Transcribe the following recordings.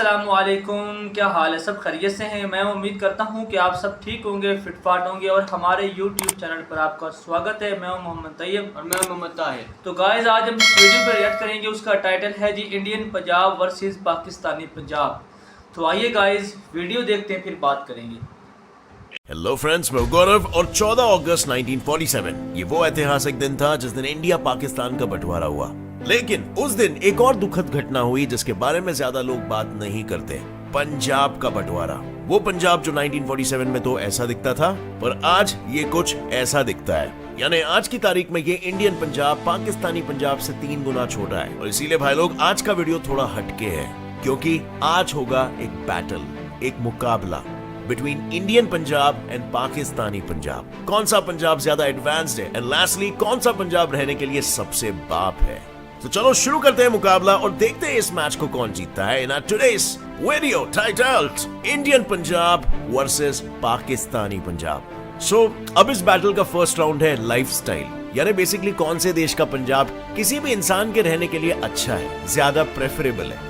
अस्सलामुअलैकुम, क्या हाल है? सब खैरियत से हैं। मैं उम्मीद करता हूं कि आप सब ठीक होंगे, फिटफाट होंगे और हमारे YouTube चैनल पर आपका स्वागत है। मैं हूं मोहम्मद तैयब और मैं मोहम्मद ताहिर। तो गाइस, आज हम इस वीडियो पर रिएक्ट करेंगे। उसका टाइटल है जी इंडियन पंजाब वर्सेस पाकिस्तानी पंजाब। तो आइए गाइस, वीडियो देखते हैं, फिर बात करेंगे। हेलो फ्रेंड्स, मैं गौरव और 14 अगस्त 1947 ये वो ऐतिहासिक दिन था जिस दिन इंडिया पाकिस्तान का बंटवारा हुआ। लेकिन उस दिन एक और दुखद घटना हुई जिसके बारे में ज्यादा लोग बात नहीं करते। पंजाब का बंटवारा। वो पंजाब जो 1947 में तो ऐसा दिखता था, पर आज ये कुछ ऐसा दिखता है। यानी आज की तारीख में ये इंडियन पंजाब पाकिस्तानी पंजाब से 3 गुना छोटा है। और इसीलिए भाई लोग, आज का वीडियो थोड़ा हटके है, क्योंकि आज होगा एक बैटल, एक मुकाबला between Indian Punjab and Pakistani Punjab. कौन सा पंजाब ज्यादा एडवांस्ड है, एंड लास्टली कौन सा पंजाब रहने के लिए सबसे बाप है। तो चलो शुरू करते हैं मुकाबला और देखते हैं इस मैच को कौन जीतता है। In today's video titled Indian Punjab versus Pakistani Punjab. So अब इस बैटल का फर्स्ट राउंड है लाइफस्टाइल, यानी बेसिकली कौन से देश का पंजाब किसी भी इंसान के रहने के लिए अच्छा है, ज्यादा प्रेफरेबल है।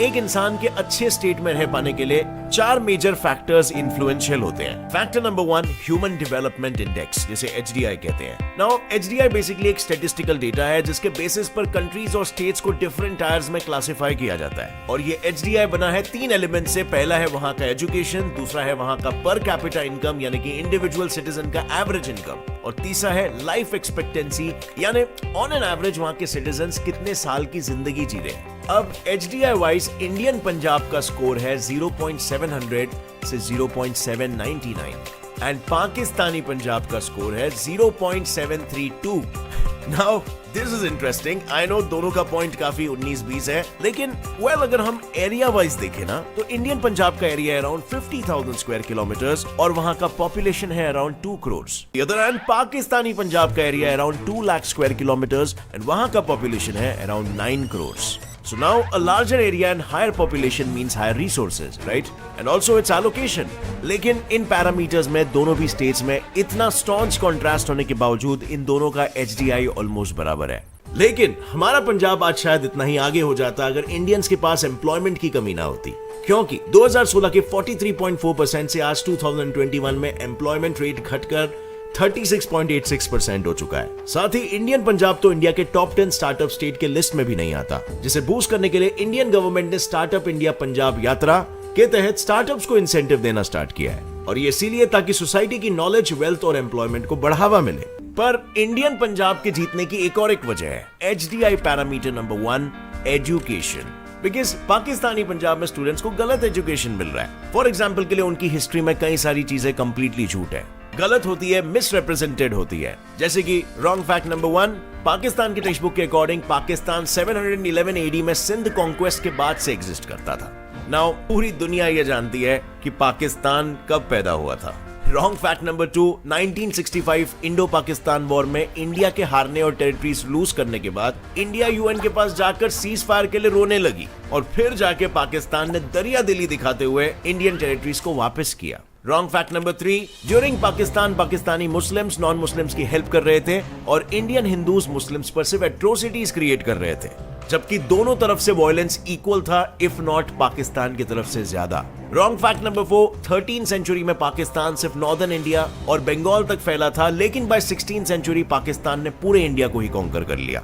एक इंसान के अच्छे स्टेट में रह पाने के लिए 4 मेजर फैक्टर्स इन्फ्लुएंशियल होते हैं। Factor number 1, human development index, जिसे HDI कहते हैं। नाउ HDI बेसिकली एक स्टैटिस्टिकल डेटा है जिसके बेसिस पर कंट्रीज और स्टेट्स को डिफरेंट टायर्स में क्लासिफाई किया जाता है। और ये HDI बना है 3 एलिमेंट से। पहला है वहां का एजुकेशन, दूसरा है वहां का पर कैपिटा इनकम यानी कि इंडिविजुअल सिटीजन का एवरेज इनकम, और तीसरा है लाइफ एक्सपेक्टेंसी यानी ऑन एन एवरेज वहां के सिटीजन्स कितने साल की जिंदगी जी रहे हैं। अब HDI वाइज इंडियन पंजाब का स्कोर है 0.700 से 0.799 एंड पाकिस्तानी पंजाब का स्कोर है 0.732। Now this is interesting. I know दोनों का पॉइंट काफी 19-20 है, लेकिन अगर हम एरिया वाइज देखें ना, तो इंडियन पंजाब का एरिया है अराउंड 50,000 स्क्वायर किलोमीटर्स और वहां का पॉपुलेशन है around 2 crore. Other hand Pakistani Punjab का एरिया है around 2 lakh square kilometres and वहां का पॉपुलेशन है around 9 crore. So now a larger area and higher population means higher resources, right? And also its allocation. लेकिन इन पैरामीटर्स में दोनों भी स्टेट्स में इतना स्टॉन्च कॉन्ट्रास्ट होने के बावजूद इन दोनों का HDI ऑलमोस्ट बराबर है। लेकिन हमारा पंजाब आज शायद इतना ही आगे हो जाता अगर इंडियंस के पास एम्प्लॉयमेंट की कमी ना होती, क्योंकि 2016 के 43.4% से आज 2021 में एम्प्लॉयमेंट रेट घटकर 36.86% हो चुका है। साथ ही इंडियन पंजाब तो इंडिया के टॉप 10 स्टार्टअप स्टेट के लिस्ट में भी नहीं आता, जिसे बूस्ट करने के लिए इंडियन गवर्नमेंट ने स्टार्टअप इंडिया पंजाब यात्रा के तहत स्टार्टअप्स को इंसेंटिव देना स्टार्ट किया है। और ये इसीलिए ताकि सोसाइटी की नॉलेज, वेल्थ और एम्प्लॉयमेंट को बढ़ावा मिले। पर इंडियन पंजाब के जीतने की एक और एक वजह है HDI parameter number 1, education. Because Pakistani Punjab में स्टूडेंट्स को गलत एजुकेशन मिल रहा है। फॉर एग्जाम्पल के लिए उनकी हिस्ट्री में कई सारी चीजें कंप्लीटली झूठ है, गलत होती है, मिसरिप्रेजेंटेड होती है। जैसे कि रॉन्ग फैक्ट नंबर 1, पाकिस्तान के टेक्स्ट बुक के अकॉर्डिंग पाकिस्तान 711 AD में सिंध कॉन्क्वेस्ट के बाद से एग्जिस्ट करता था। नाउ पूरी दुनिया ये जानती है कि पाकिस्तान कब पैदा हुआ था। Wrong fact number 2, 1965 Indo Pakistan war में इंडिया के हारने और टेरिटरीज लूज करने के बाद इंडिया UN के पास जाकर सीज फायर के लिए रोने लगी और फिर जाके पाकिस्तान ने दरिया दिली दिखाते हुए इंडियन टेरिटरीज को वापस किया। Wrong fact number 3, during Pakistan Pakistani Muslims non Muslims की हेल्प कर रहे थे और इंडियन हिंदूज मुस्लिम्स पर सिर्फ एट्रोसिटीज क्रिएट कर रहे थे, जबकि दोनों तरफ से वायलेंस इक्वल था, इफ नॉट पाकिस्तान की तरफ से ज्यादा। Wrong fact number 4, 13th century में पाकिस्तान सिर्फ नॉर्दर्न इंडिया और बंगाल तक फैला था, लेकिन बाय 16th सेंचुरी पाकिस्तान ने पूरे इंडिया को ही कॉन्कर कर लिया।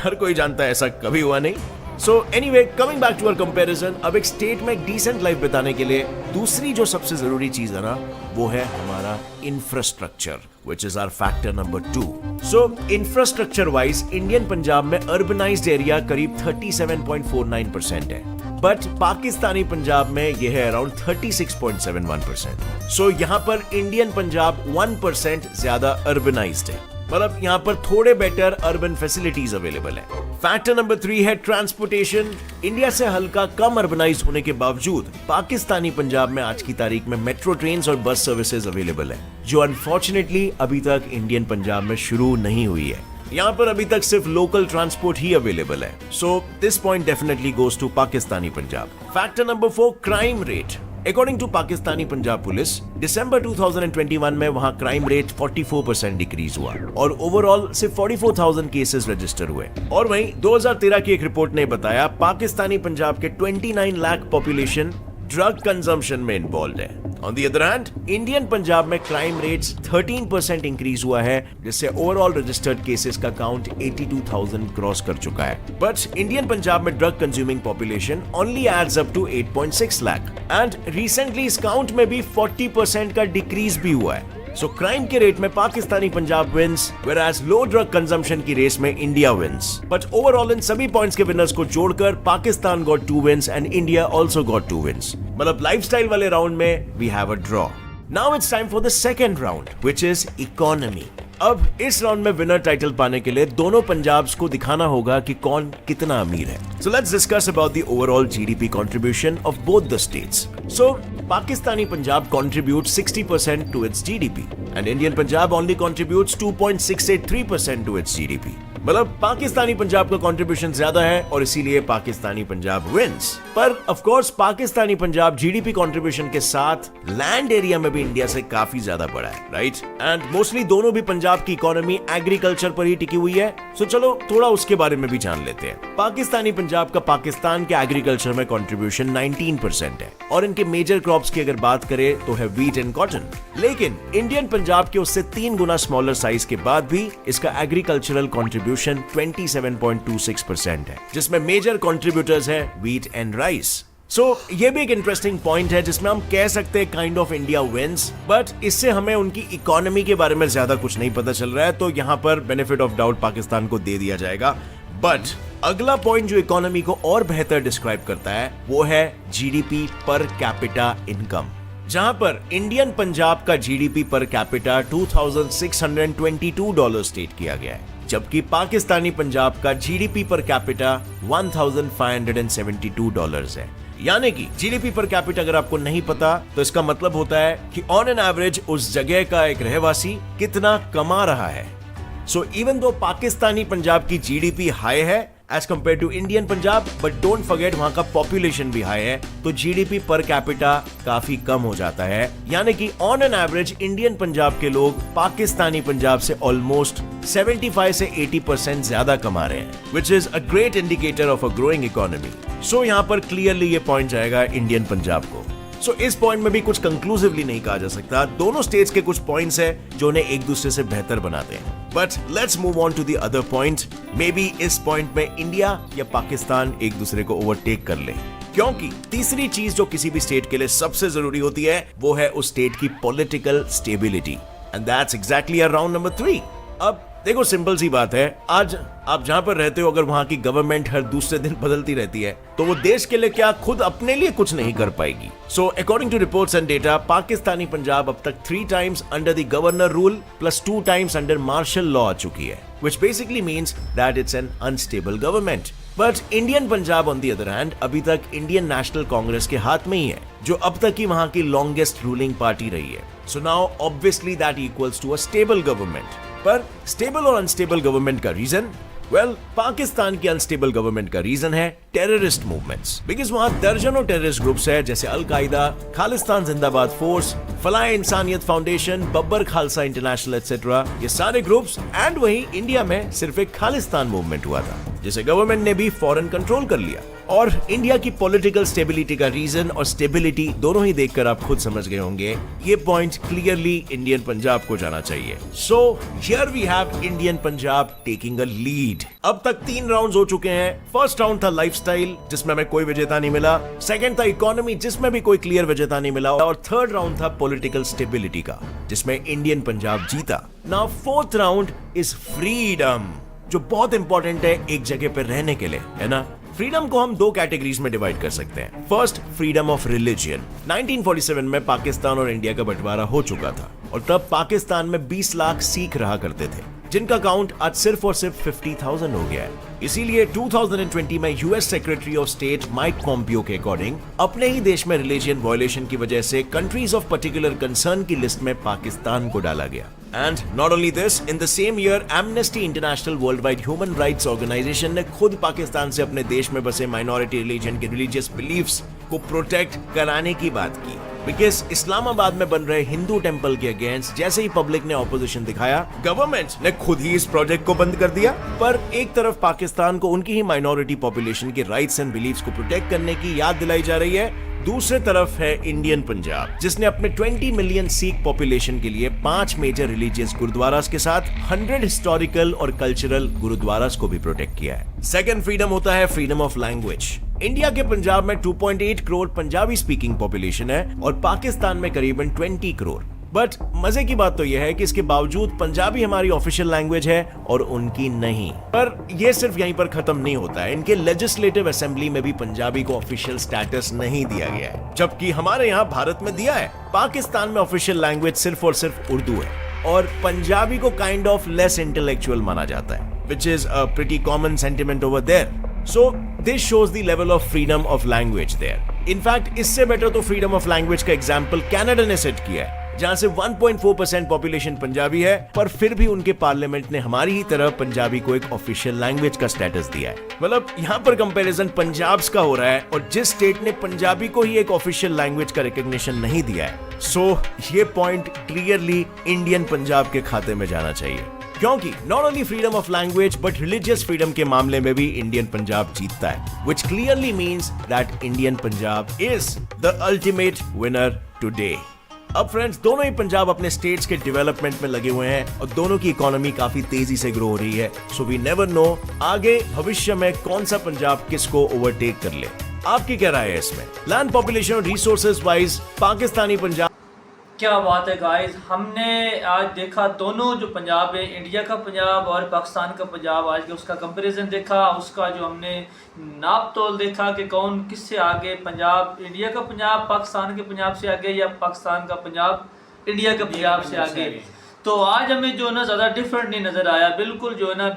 हर कोई जानता है ऐसा कभी हुआ नहीं। So anyway, coming back to our comparison, अब एक स्टेट में एक डिसेंट लाइफ बिताने के लिए दूसरी जो सबसे जरूरी चीज है ना, वो है हमारा infrastructure, which is our factor number 2. So infrastructure wise Indian Punjab में अर्बनाइज्ड एरिया करीब 37.49% है, बट पाकिस्तानी पंजाब में यह है अराउंड 36.71%। सो यहाँ पर इंडियन पंजाब 1% ज्यादा अर्बनाइज्ड है, मतलब यहाँ पर थोड़े बेटर अर्बन फैसिलिटीज अवेलेबल है। फैक्टर नंबर 3 है ट्रांसपोर्टेशन। इंडिया से हल्का कम अर्बनाइज होने के बावजूद पाकिस्तानी पंजाब में आज की तारीख में मेट्रो ट्रेन्स और बस सर्विसेज अवेलेबल है, जो अनफॉर्चुनेटली अभी तक इंडियन पंजाब में शुरू नहीं हुई है। यहाँ पर अभी तक सिर्फ लोकल ट्रांसपोर्ट ही अवेलेबल है। So this point definitely goes to Pakistani Punjab. Factor number 4, crime rate. According to Pakistani Punjab police, December 2021 में वहां क्राइम रेट 44% डिक्रीज हुआ और ओवरऑल सिर्फ 44,000 केसेस रजिस्टर हुए। और वहीं 2013 की एक रिपोर्ट ने बताया पाकिस्तानी पंजाब के 29 लाख पॉपुलेशन ड्रग कंजम्पशन में इन्वॉल्व है। On the other hand, Indian Punjab में क्राइम रेट्स 13% इंक्रीज हुआ है, जिससे ओवरऑल रजिस्टर्ड केसेस का काउंट 82,000 क्रॉस कर चुका है। बट इंडियन पंजाब में drug consuming population only adds up to 8.6 lakh and recently इस काउंट में भी 40% का डिक्रीज भी हुआ है। सो क्राइम के रेट में Pakistani Punjab wins, whereas low drug consumption की रेस में इंडिया विंस। बट ओवरऑल इन सभी पॉइंट्स के विनर्स को जोड़कर Pakistan got 2 wins and India also got 2 wins. मतलब लाइफस्टाइल वाले राउंड में we have a draw. Now it's time for the second round, which is economy. अब इस राउंड में विनर टाइटल पाने के लिए दोनों पंजाब्स को दिखाना होगा कि कौन कितना अमीर है। So let's discuss about the overall GDP contribution of both the states. So Pakistani Punjab contributes 60% to its GDP and Indian Punjab only contributes 2.683% to its GDP। मतलब पाकिस्तानी पंजाब का कंट्रीब्यूशन ज्यादा है और इसीलिए पाकिस्तानी पंजाब विंस। पर of course Pakistani Punjab GDP contribution के साथ land area में भी इंडिया से काफी ज्यादा बड़ा है, राइट? एंड मोस्टली दोनों भी पंजाब की इकोनॉमी एग्रीकल्चर पर ही टिकी हुई है। सो चलो थोड़ा उसके बारे में भी जान लेते हैं। पाकिस्तानी पंजाब का पाकिस्तान के एग्रीकल्चर में कंट्रीब्यूशन 19% है और इनके मेजर क्रॉप्स की अगर बात करें तो है व्हीट एंड कॉटन। लेकिन इंडियन पंजाब के उससे 3 गुना स्मॉलर साइज के बाद भी इसका एग्रीकल्चरल कंट्रीब्यूशन 27.26% है, जिसमें मेजर कंट्रीब्यूटर्स है व्हीट एंड राइस। सो ये भी एक इंटरेस्टिंग पॉइंट है जिसमें हम कह सकते हैं kind of India wins, but इससे हमें उनकी इकोनॉमी के बारे में ज्यादा कुछ नहीं पता चल रहा है, तो यहाँ पर बेनिफिट ऑफ डाउट पाकिस्तान को दे दिया जाएगा। बट अगला पॉइंट जो इकोनॉमी को और बेहतर डिस्क्राइब करता है वो है जीडीपी पर कैपिटा इनकम, जहां पर इंडियन पंजाब का जीडीपी पर कैपिटा $2,622 स्टेट किया गया है, जबकि पाकिस्तानी पंजाब का जीडीपी पर कैपिटा $1,572 है। यानी कि जीडीपी पर कैपिटा अगर आपको नहीं पता तो इसका मतलब होता है कि ऑन एन एवरेज उस जगह का एक रहवासी कितना कमा रहा है। So even though Pakistani Punjab की जीडीपी हाई है as compare to Indian Punjab, but don't forget वहां का पॉपुलेशन भी हाई है, तो जीडीपी पर कैपिटा काफी कम हो जाता है। यानी कि on an average Indian Punjab के लोग पाकिस्तानी पंजाब से ऑलमोस्ट 75 से 80% ज्यादा कमा रहे हैं, which is a great indicator of a growing economy. So यहाँ पर क्लियरली ये पॉइंट जाएगा इंडियन पंजाब को। सो इस पॉइंट में भी कुछ कंक्लूसिवली नहीं कहा जा सकता, दोनों स्टेट्स के कुछ पॉइंट्स हैं जो उन्हें एक दूसरे से बेहतर बनाते हैं। But let's move on to the other point. Maybe इस पॉइंट में इंडिया या पाकिस्तान एक दूसरे को ओवरटेक कर ले, क्योंकि तीसरी चीज जो किसी भी स्टेट के लिए सबसे जरूरी होती है वो है उस स्टेट की political stability, and that's exactly round number 3। अब देखो सिंपल सी बात है, आज आप जहां पर रहते हो अगर वहां की गवर्नमेंट हर दूसरे दिन बदलती रहती है तो वो देश के लिए क्या खुद अपने लिए कुछ नहीं कर पाएगी। So according to reports and data, Pakistani Punjab अब तक 3 times under the governor rule plus 2 times under martial law आ चुकी है, which basically means that it's an unstable government. But Indian Punjab on the other hand अभी तक इंडियन नेशनल कांग्रेस के हाथ में ही है, जो अब तक की वहां की लॉन्गेस्ट रूलिंग पार्टी रही है। So now obviously that equals to a stable government. पर स्टेबल और अनस्टेबल गवर्नमेंट का रीजन, वेल पाकिस्तान की अनस्टेबल गवर्नमेंट का रीजन है टेररिस्ट मूवमेंट्स, बिकॉज वहां दर्जनों टेररिस्ट ग्रुप्स है जैसे अल कायदा, खालिस्तान जिंदाबाद फोर्स, फलाह इंसानियत foundation, Babbar Khalsa international etcetera, ये सारे ग्रुप्स। एंड वहीं इंडिया में सिर्फ एक खालिस्तान मूवमेंट हुआ था जिसे गवर्नमेंट ने भी फौरन कंट्रोल कर लिया। और इंडिया की पॉलिटिकल स्टेबिलिटी का रीजन और स्टेबिलिटी दोनों ही देखकर आप खुद समझ गए होंगे, ये पॉइंट क्लियरली इंडियन पंजाब को जाना चाहिए। So here we have Indian Punjab taking a lead. अब तक 3 राउंड्स हो चुके हैं। फर्स्ट राउंड था लाइफस्टाइल जिसमें हमें कोई विजेता नहीं मिला, सेकंड था इकोनॉमी जिसमें भी कोई क्लियर विजेता नहीं मिला, और थर्ड राउंड था पॉलिटिकल स्टेबिलिटी का जिसमें इंडियन पंजाब जीता। Now fourth round is freedom, जो बहुत इंपॉर्टेंट है एक जगह पर रहने के लिए, है ना। फ्रीडम को हम 2 कैटेगरीज में डिवाइड कर सकते हैं। First, freedom of religion. 1947 में पाकिस्तान और इंडिया का बंटवारा हो चुका था और तब पाकिस्तान में 20 लाख सिख रहा करते थे, जिनका काउंट आज सिर्फ और सिर्फ 50,000 हो गया है। इसीलिए 2020 में US secretary of state Mike Pompeo के अकॉर्डिंग अपने ही देश में रिलीजियन वायलेशन की वजह से कंट्रीज ऑफ पर्टिकुलर कंसर्न की लिस्ट में पाकिस्तान को डाला गया। And not only this, in the same year Amnesty International worldwide human rights organisation ने खुद पाकिस्तान से अपने देश में बसे माइनॉरिटी रिलीजन के रिलीजियस बिलीफ्स को प्रोटेक्ट कराने की बात की, बिकॉज इस्लामाबाद में बन रहे हिंदू टेंपल के अगेंस्ट जैसे ही पब्लिक ने ऑपोजिशन दिखाया, गवर्नमेंट ने खुद ही इस प्रोजेक्ट को बंद कर दिया। पर एक तरफ पाकिस्तान को उनकी ही माइनॉरिटी पॉपुलेशन के राइट्स एंड बिलीफ्स को प्रोटेक्ट करने की याद दिलाई जा रही है, दूसरे तरफ है इंडियन पंजाब, जिसने अपने 20 मिलियन सिख पॉपुलेशन के लिए 5 मेजर रिलीजियस गुरुद्वारास के साथ 100 हिस्टोरिकल और कल्चरल गुरुद्वारास को भी प्रोटेक्ट किया है। सेकंड फ्रीडम होता है फ्रीडम ऑफ लैंग्वेज। इंडिया के पंजाब में 2.8 करोड़ पंजाबी स्पीकिंग पॉपुलेशन है और पाकिस्तान में करीबन 20 करोड़। बट मजे की बात तो यह है कि इसके बावजूद पंजाबी हमारी ऑफिशियल लैंग्वेज है और उनकी नहीं। पर यह सिर्फ यहीं पर खत्म नहीं होता है, इनके लेजिस्लेटिव असेंबली में भी पंजाबी को ऑफिशियल स्टेटस नहीं दिया गया है, जबकि हमारे यहाँ भारत में दिया है। पाकिस्तान में ऑफिशियल लैंग्वेज सिर्फ और सिर्फ उर्दू है और पंजाबी को काइंड ऑफ लेस इंटेलेक्चुअल माना जाता है, which is a pretty common sentiment over there. So this shows the level of freedom of language there. In fact, इससे बेटर तो freedom of language का एग्जाम्पल कनाडा ने सेट किया है, जहां से 1.4% पॉपुलेशन पंजाबी है, पर फिर भी उनके पार्लियामेंट ने हमारी ही तरह पंजाबी को एक ऑफिशियल लैंग्वेज का स्टेटस दिया है। मतलब यहाँ पर कंपैरिजन पंजाब का हो रहा है और जिस स्टेट ने पंजाबी को ही एक ऑफिशियल लैंग्वेज का रिकॉग्निशन नहीं दिया है। सो ये पॉइंट क्लियरली इंडियन पंजाब के खाते में जाना चाहिए, क्योंकि not only freedom of language but religious freedom के मामले में भी इंडियन पंजाब जीतता है, which clearly means that Indian Punjab is the ultimate winner today. अब फ्रेंड्स, दोनों ही पंजाब अपने स्टेट्स के डेवलपमेंट में लगे हुए हैं और दोनों की इकोनॉमी काफी तेजी से ग्रो हो रही है। सो वी नेवर नो आगे भविष्य में कौन सा पंजाब किसको ओवरटेक कर ले। आपकी क्या राय है इसमें? लैंड पॉपुलेशन और रिसोर्सेज वाइज पाकिस्तानी पंजाब, क्या बात है गाइस, हमने आज देखा दोनों जो पंजाब है, इंडिया का पंजाब और पाकिस्तान का पंजाब, आज के उसका कंपैरिजन देखा, उसका जो हमने नाप तोल देखा कि कौन किससे आगे, पंजाब इंडिया का पंजाब पाकिस्तान के पंजाब से आगे या पाकिस्तान का पंजाब इंडिया के पंजाब से आगे। तो आज हमें जो है ना ज़्यादा डिफरेंट नहीं नज़र आया, बिल्कुल जो है ना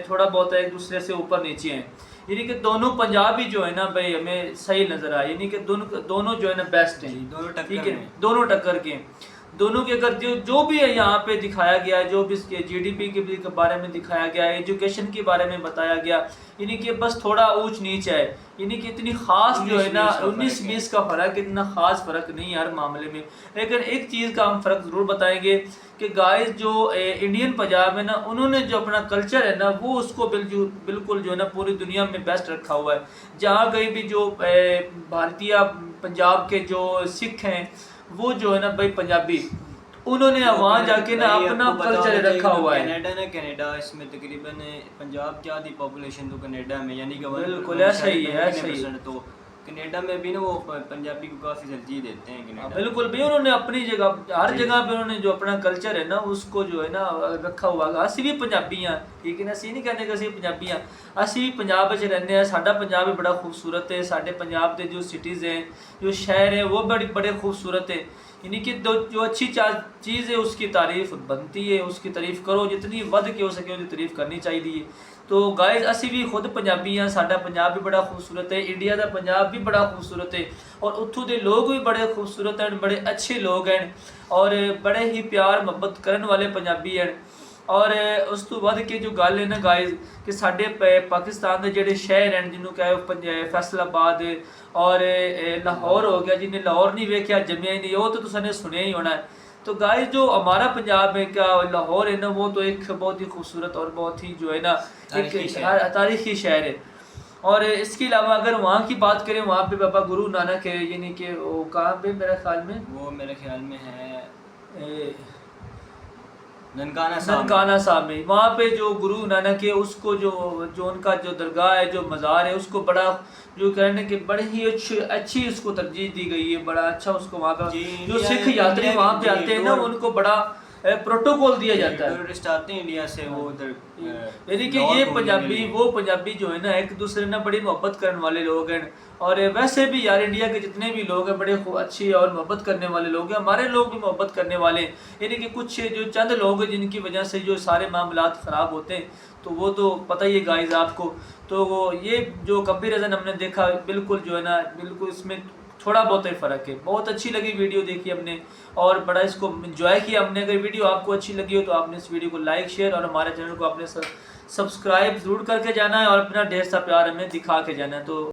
थोड़ा बहुत एक दूसरे से ऊपर नीचे हैं, यानी कि दोनों पंजाबी जो है ना भाई हमें सही नजर आए, यानी कि दोनों जो है ना बेस्ट हैं, ठीक है, दोनों टक्कर के, दोनों के अगर जो भी है यहाँ पे दिखाया गया है, जो भी इसके जीडीपी के बारे में दिखाया गया है, एजुकेशन के बारे में बताया गया, यानी कि बस थोड़ा ऊंच नीच है, यानी कि इतनी खास जो है ना 19-20 का फर्क, इतना खास फर्क नहीं है हर मामले में। लेकिन एक चीज़ का हम फर्क ज़रूर बताएंगे कि गाइस जो इंडियन पंजाब है ना, उन्होंने जो अपना कल्चर है ना वो उसको बिल्कुल जो है ना पूरी दुनिया में बेस्ट रखा हुआ है। जहाँ कहीं भी जो भारतीय पंजाब के जो सिख हैं वो जो है ना भाई पंजाबी, उन्होंने वहाँ जाके ना अपना कल्चर रखा हुआ है। कनाडा इसमें तकरीबन पंजाब की आधी पॉपुलेशन तो कनाडा में, यानी कि बिल्कुल ऐसा ही है, सही है। तो कनाडा में भी ना वो पंजाबी को काफी तरजीह देते हैं कनाडा। बिल्कुल भी उन्होंने अपनी जगह हर जगह पे उन्होंने जो अपना कल्चर है ना उसको जो है ना रखा हुआ है। असी भी पंजाबी हाँ, ठीक है ना, असी नहीं कहते कि असी पंजाबी हाँ, असी भी पंजाब में रहने हैं, साडा पंजाब भी बड़ा खूबसूरत है, साडे पंजाब के जो सिटीज़ हैं, जो शहर हैं वो बड़े खूबसूरत है, यानी कि जो अच्छी चीज़ है उसकी तारीफ़ बनती है, उसकी तारीफ़ करो, जितनी वध के हो सके उसकी तारीफ़ करनी चाहिए। तो गाइस असी भी खुद पंजाबी हाँ, साडा पंजाब भी बड़ा खूबसूरत है, इंडिया का पंजाब भी बड़ा खूबसूरत है और उत्थों के लोग भी बड़े खूबसूरत हैं, बड़े अच्छे लोग हैं और बड़े ही प्यार मोहब्बत करने वाले पंजाबी हैं। और उस तो बाद के जो गल है ना गाइस कि साडे पाकिस्तान के जोड़े शहर हैं जिन्होंने कहे फैसलाबाद और लाहौर हो गया, जिन्हें लाहौर नहीं वेख्या जमिया ही नहीं, वो तो तुमने सुनिया ही होना है। तो गाइस जो हमारा पंजाब है क्या लाहौर है ना, वो तो एक बहुत ही खूबसूरत और बहुत ही जो है ना एक तारीखी शहर है। और इसके अलावा अगर वहाँ की बात करें, वहाँ पे बाबा गुरु नानक है, यानी कि वो कहाँ पे मेरे ख्याल में, वो मेरे ख्याल में है ननकाना साहब में, वहाँ पे जो गुरु नानक है उसको जो उनका जो दरगाह है, जो मज़ार है, उसको बड़ा जो कहने के बड़े ही अच्छी उसको तरजीह दी गई है, बड़ा अच्छा उसको वहाँ पे जो सिख यात्री वहाँ पे आते हैं ना उनको बड़ा प्रोटोकॉल दिया जाता है, टूरिस्ट आते हैं इंडिया से वो उधर, यानी कि ये पंजाबी वो पंजाबी जो है ना एक दूसरे ना बड़ी मोहब्बत करने वाले लोग हैं। और वैसे भी यार इंडिया के जितने भी लोग हैं बड़े अच्छी और मोहब्बत करने वाले लोग हैं, हमारे लोग भी मोहब्बत करने वाले हैं, यानी कि कुछ जो चंद लोग हैं जिनकी वजह से जो सारे मामलात ख़राब होते हैं, तो वो तो पता ही है गाइस आपको। तो ये जो कंपैरिजन हमने देखा बिल्कुल जो है ना बिल्कुल इसमें थोड़ा बहुत ही फ़र्क है। बहुत अच्छी लगी वीडियो देखी हमने और बड़ा इसको एंजॉय किया हमने। अगर वीडियो आपको अच्छी लगी हो तो आपने इस वीडियो को लाइक शेयर और हमारे चैनल को आपने सब्सक्राइब ज़रूर करके जाना है और अपना ढेर सा प्यार हमें दिखा के जाना है। तो